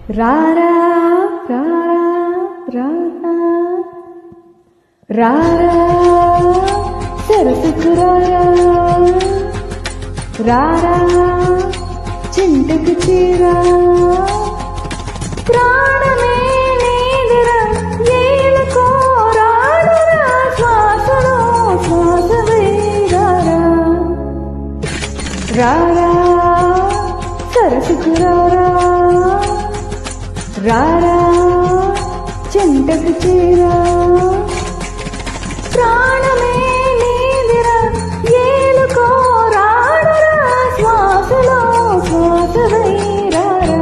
రారా రారా రారా రారా సరసుకు రారా రారా చింతకు చీరా ప్రాణమే నీదిరా ఏలుకో రాడురా శ్వాసలో శ్వాసవే రారా రారా సరసుకు రారా రారా చెంటకు చేరా ప్రాణమే నీదిరా ఏలుకో రాడురా శ్వాసలో శ్వాసవై రారా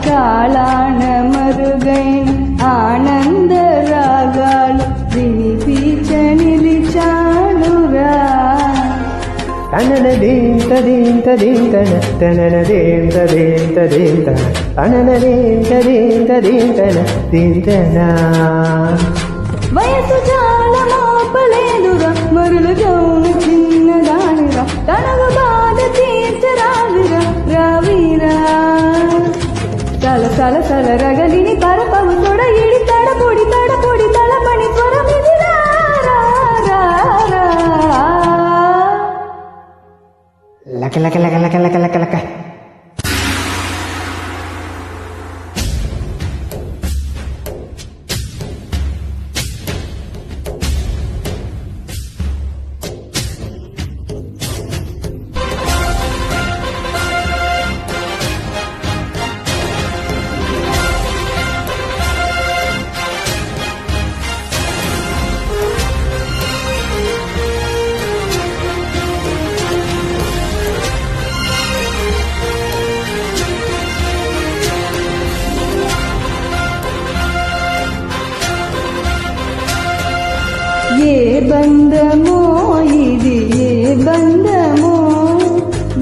కాళాన మరుగైన ఆనంద రాగాలు వినిపించ నిలిచానురా తననదేంత దేంత దేంతన తననదేంత దేంత దేంతన తననదేంత దేంత దేంతన దేంతనా వయసు చాలా మాపలేదుగా మరులు జౌను చిన్నదానిరా తనకు బాధ తీర్చరావిరా రావిరా సల సల సల రగలిని పరపవు తొడ ఇడి తడపొడి తలపని స్వరమిది లక లక లక లక లక లక లక ఏ బంధమో ఇది ఏ బంధమో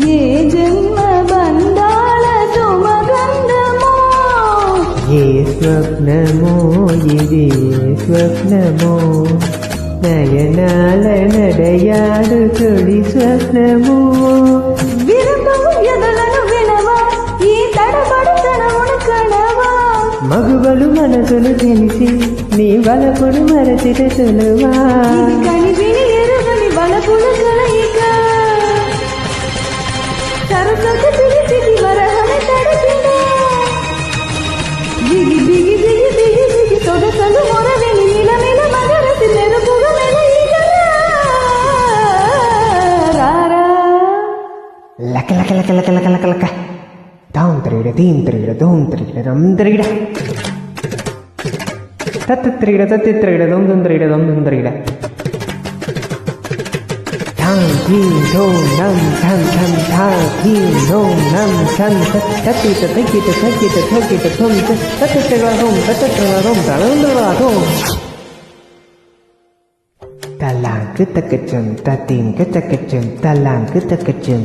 ఏ జన్మ బంధాల సుమగంధమో ఏ స్వప్నమో ఇది స్వప్నమో నయనాల నడయాడు తొడి స్వప్నమో విరపము ఎదలను వినవా ఈ తడబడుతనమును కడవా మగువలు మనసులు తెలిసి నీ వలపుడు మరచిట తొలువా ఇది కనివిని ఎరుగని వలపుల కలయిక సరసకు పిలిచిది వరహమే తడిపినా దిగి దిగి దిగి దిగి దిగి సొగసలు మొరవిని నిలమిల మగరసి మెరుపుగా మెలయిగరా రారా లక లక లక లక లక లక లక తాం త్రీడ తీం త్రీడ దోం త్రీడ దం త్రీడ తత్ త్రీడ తత్తి త్రీడ దొం దొం త్రీడ దొం దొం త్రీడ తాం ధీం ధోం నం ధం ధం ధా ధీం ధోం నం ధం తత్తి తత్కిట తత్కిట తత్కిట ధం తత్త్రగం తత్త్రగం తలంద్రగం తలాంక్ తకచం తతింక తకచం తలాంక్ తకచం